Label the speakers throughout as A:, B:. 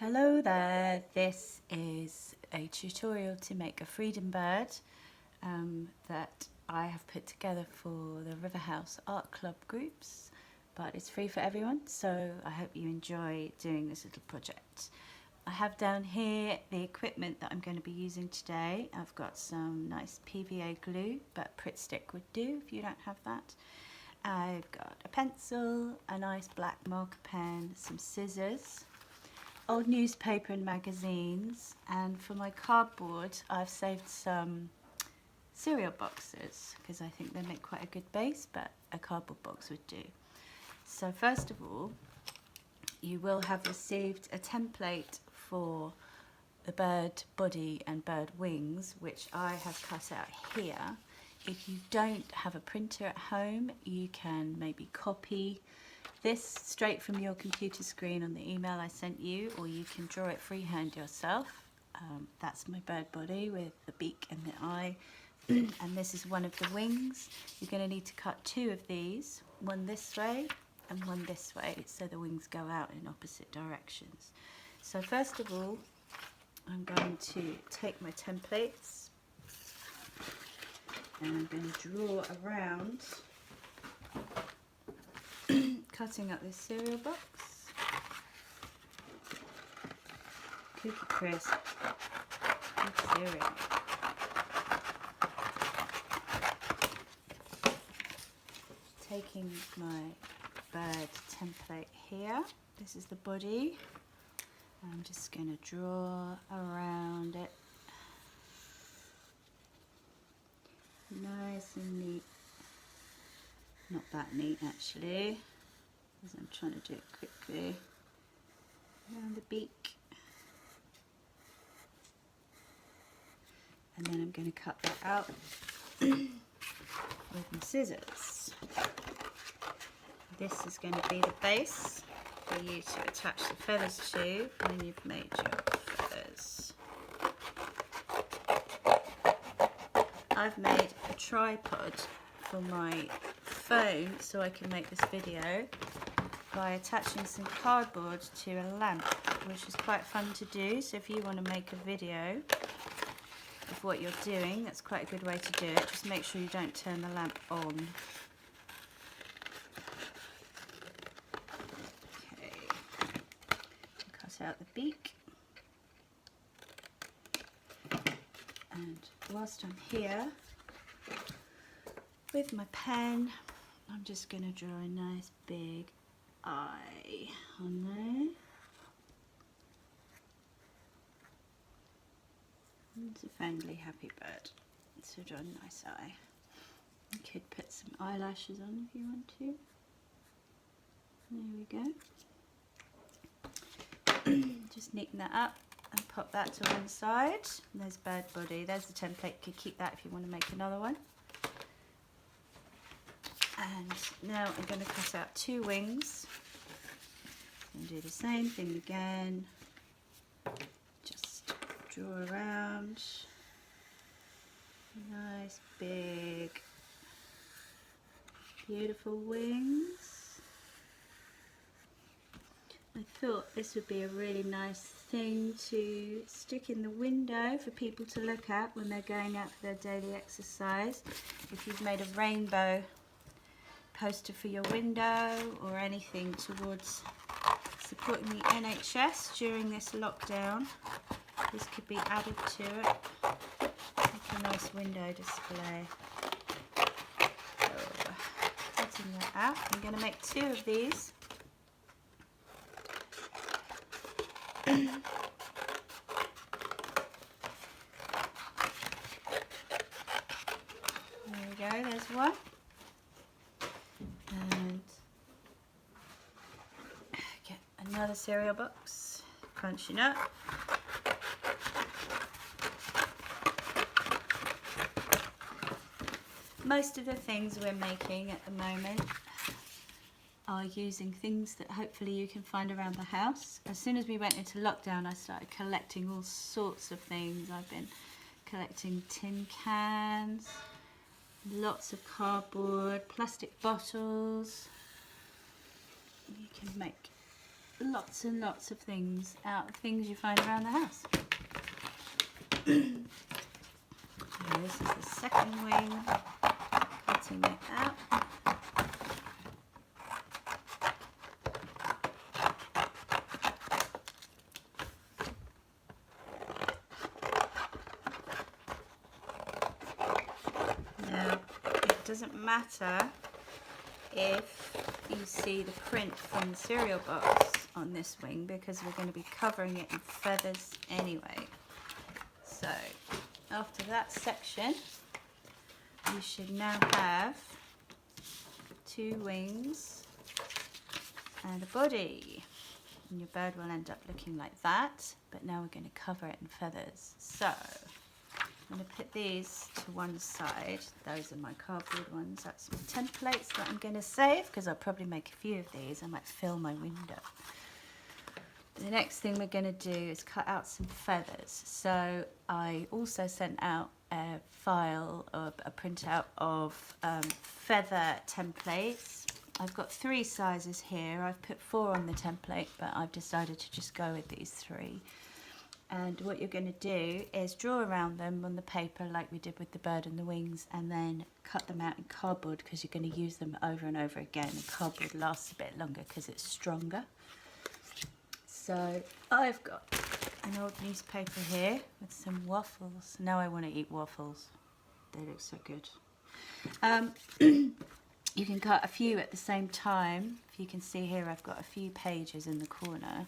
A: Hello there, this is a tutorial to make a freedom bird that I have put together for the Riverhouse art club groups, but it's free for everyone, so I hope you enjoy doing this little project. I have down here the equipment that I'm going to be using today. I've got some nice PVA glue, but Pritt stick would do if you don't have that. I've got a pencil, a nice black marker pen, some scissors, old newspaper and magazines, and for my cardboard I've saved some cereal boxes because I think they make quite a good base, but a cardboard box would do. So first of all, you will have received a template for the bird body and bird wings, which I have cut out here. If you don't have a printer at home, you can maybe copy this straight from your computer screen on the email I sent you, or you can draw it freehand yourself. That's my bird body with the beak and the eye, and this is one of the wings. You're going to need to cut two of these, one this way and one this way, so the wings go out in opposite directions. So first of all, I'm going to take my templates and I'm going to draw around, cutting up this cereal box. Cookie Crisp, good cereal. Taking my bird template here, this is the body. I'm just going to draw around it. Nice and neat. Not that neat actually, because I'm trying to do it quickly. Around the beak. And then I'm going to cut that out with my scissors. This is going to be the base for you to attach the feathers to when you've made your feathers. I've made a tripod for my phone so I can make this video by attaching some cardboard to a lamp, which is quite fun to do. So if you want to make a video of what you're doing, that's quite a good way to do it. Just make sure you don't turn the lamp on. Okay, cut out the beak, and whilst I'm here with my pen, I'm just going to draw a nice big eye on there. It's a friendly, happy bird, so draw a nice eye. You could put some eyelashes on if you want to. There we go. Just neaten that up and pop that to one side. And there's bird body. There's the template. You could keep that if you want to make another one. And now I'm going to cut out two wings and do the same thing again. Just draw around. Nice big beautiful wings. I thought this would be a really nice thing to stick in the window for people to look at when they're going out for their daily exercise. If you've made a rainbow poster for your window or anything towards supporting the NHS during this lockdown, this could be added to it. Make a nice window display. So, cutting that out. I'm going to make two of these. There we go, there's one. And get another cereal box, crunching up. Most of the things we're making at the moment are using things that hopefully you can find around the house. As soon as we went into lockdown, I started collecting all sorts of things. I've been collecting tin cans, lots of cardboard, plastic bottles. You can make lots and lots of things out of things you find around the house. So this is the second wing, cutting it out. Now, it doesn't matter if you see the print from the cereal box on this wing, because we're going to be covering it in feathers anyway. So after that section, you should now have 2 wings and a body, and your bird will end up looking like that, but now we're going to cover it in feathers. So I'm going to put these to one side. Those are my cardboard ones. That's my templates that I'm going to save, because I'll probably make a few of these. I might fill my window. The next thing we're going to do is cut out some feathers. So I also sent out a file, or a printout of feather templates. I've got 3 sizes here. I've put 4 on the template, but I've decided to just go with these 3. And what you're going to do is draw around them on the paper like we did with the bird and the wings, and then cut them out in cardboard, because you're going to use them over and over again, and cardboard lasts a bit longer because it's stronger. So I've got an old newspaper here with some waffles. Now I want to eat waffles. They look so good. You can cut a few at the same time. If you can see here, I've got a few pages in the corner,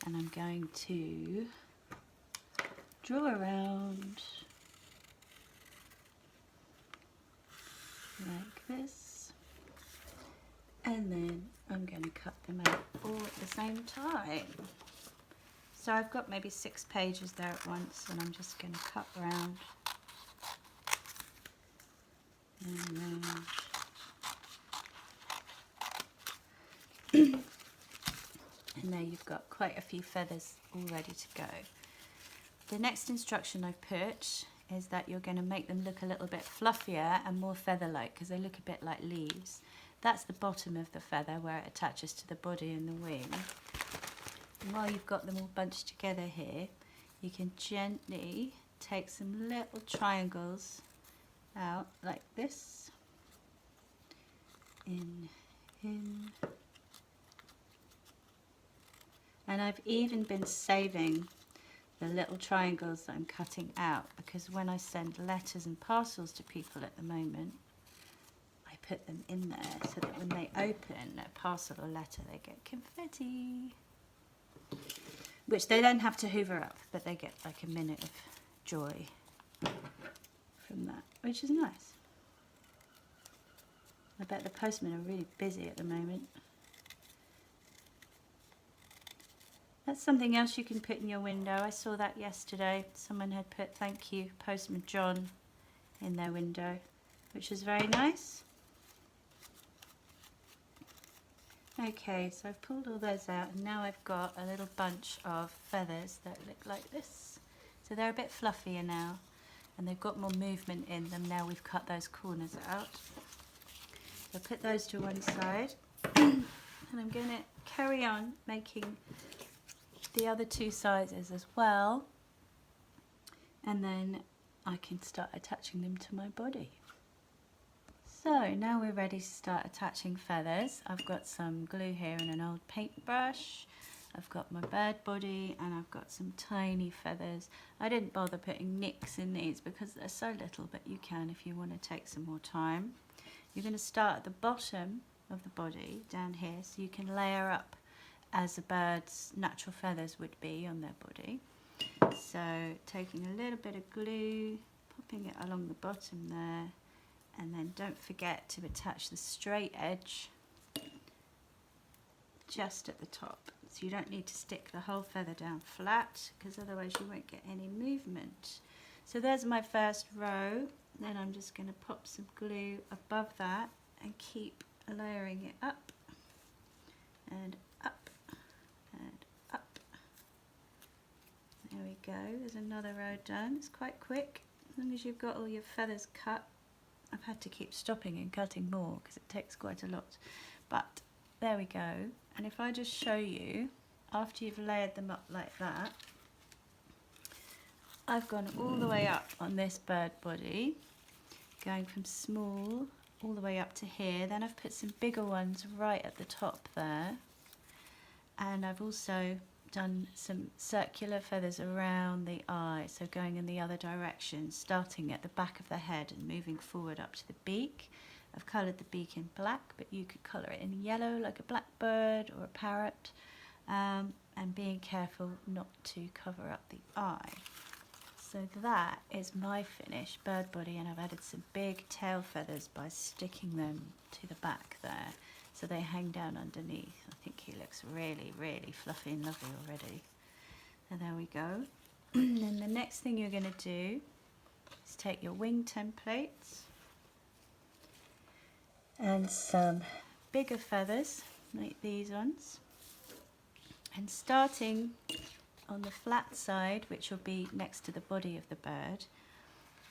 A: and I'm going to draw around like this, and then I'm going to cut them out all at the same time. So I've got maybe 6 pages there at once, and I'm just going to cut round and round. And there you've got quite a few feathers all ready to go. The next instruction I've put is that you're going to make them look a little bit fluffier and more feather-like, because they look a bit like leaves. That's the bottom of the feather where it attaches to the body and the wing. And while you've got them all bunched together here, you can gently take some little triangles out like this. In. And I've even been saving the little triangles that I'm cutting out, because when I send letters and parcels to people at the moment, I put them in there so that when they open a parcel or letter, they get confetti, which they don't have to hoover up, but they get like a minute of joy from that, which is nice. I bet the postmen are really busy at the moment. That's something else you can put in your window. I saw that yesterday. Someone had put "Thank you, Postman John" in their window, which is very nice. Okay, so I've pulled all those out, and now I've got a little bunch of feathers that look like this. So they're a bit fluffier now, and they've got more movement in them now we've cut those corners out. So put those to one side, and I'm going to carry on making the other 2 sizes as well, and then I can start attaching them to my body. So now we're ready to start attaching feathers. I've got some glue here and an old paintbrush. I've got my bird body, and I've got some tiny feathers. I didn't bother putting nicks in these because they're so little, but you can if you want to take some more time. You're going to start at the bottom of the body down here, so you can layer up as a bird's natural feathers would be on their body. So taking a little bit of glue, popping it along the bottom there, and then don't forget to attach the straight edge just at the top. So you don't need to stick the whole feather down flat, because otherwise you won't get any movement. So there's my first row. Then I'm just going to pop some glue above that and keep layering it up and up and up. There we go, there's another row done. It's quite quick, as long as you've got all your feathers cut. I've had to keep stopping and cutting more because it takes quite a lot, but there we go. And if I just show you after you've layered them up like that, I've gone all the way up on this bird body, going from small all the way up to here. Then I've put some bigger ones right at the top there, and I've also done some circular feathers around the eye, so going in the other direction, starting at the back of the head and moving forward up to the beak. I've coloured the beak in black, but you could colour it in yellow like a blackbird or a parrot, and being careful not to cover up the eye. So that is my finished bird body, and I've added some big tail feathers by sticking them to the back there, so they hang down underneath. I think he looks really, really fluffy and lovely already. And there we go. And the next thing you're going to do is take your wing templates and some bigger feathers, like these ones, and starting on the flat side, which will be next to the body of the bird,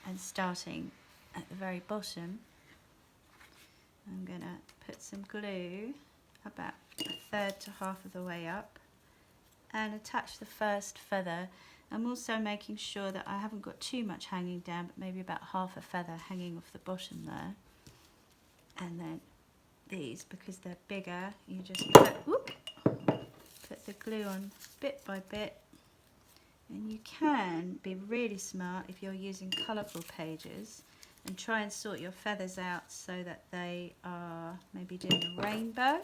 A: and starting at the very bottom, I'm going to put some glue about a third to half of the way up and attach the first feather. I'm also making sure that I haven't got too much hanging down, but maybe about half a feather hanging off the bottom there. And then these, because they're bigger, you just put the glue on bit by bit. And you can be really smart if you're using colourful pages and try and sort your feathers out so that they are maybe doing a rainbow.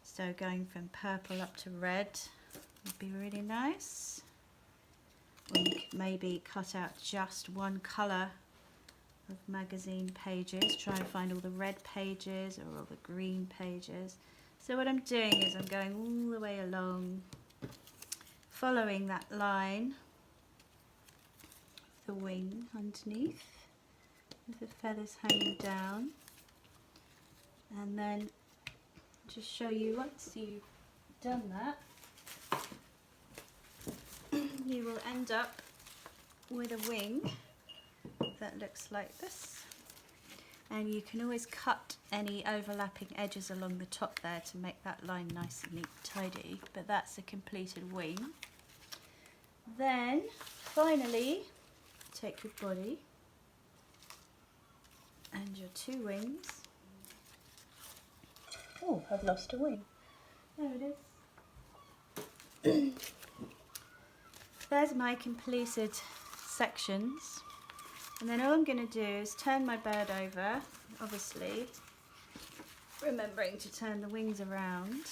A: So going from purple up to red would be really nice. Or you could maybe cut out just one colour of magazine pages. Try and find all the red pages or all the green pages. So what I'm doing is I'm going all the way along, following that line of the wing underneath with the feathers hanging down, and then just show you once you've done that you will end up with a wing that looks like this. And you can always cut any overlapping edges along the top there to make that line nice and neat and tidy, but that's a completed wing. Then finally take your body and your two wings. Oh, I've lost a wing. There it is. There's my completed sections. And then all I'm going to do is turn my bird over, obviously remembering to turn the wings around.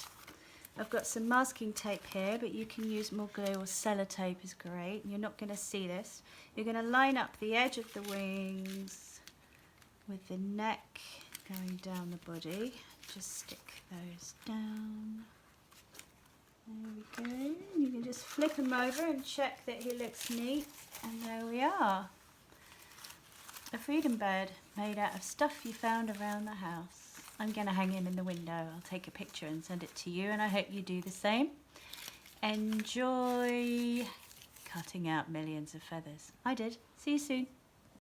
A: I've got some masking tape here, but you can use more glue or sellotape is great. You're not going to see this. You're going to line up the edge of the wings with the neck going down the body. Just stick those down. There we go. You can just flip him over and check that he looks neat, and there we are. A freedom bird made out of stuff you found around the house. I'm going to hang him in the window. I'll take a picture and send it to you, and I hope you do the same. Enjoy cutting out millions of feathers. I did. See you soon.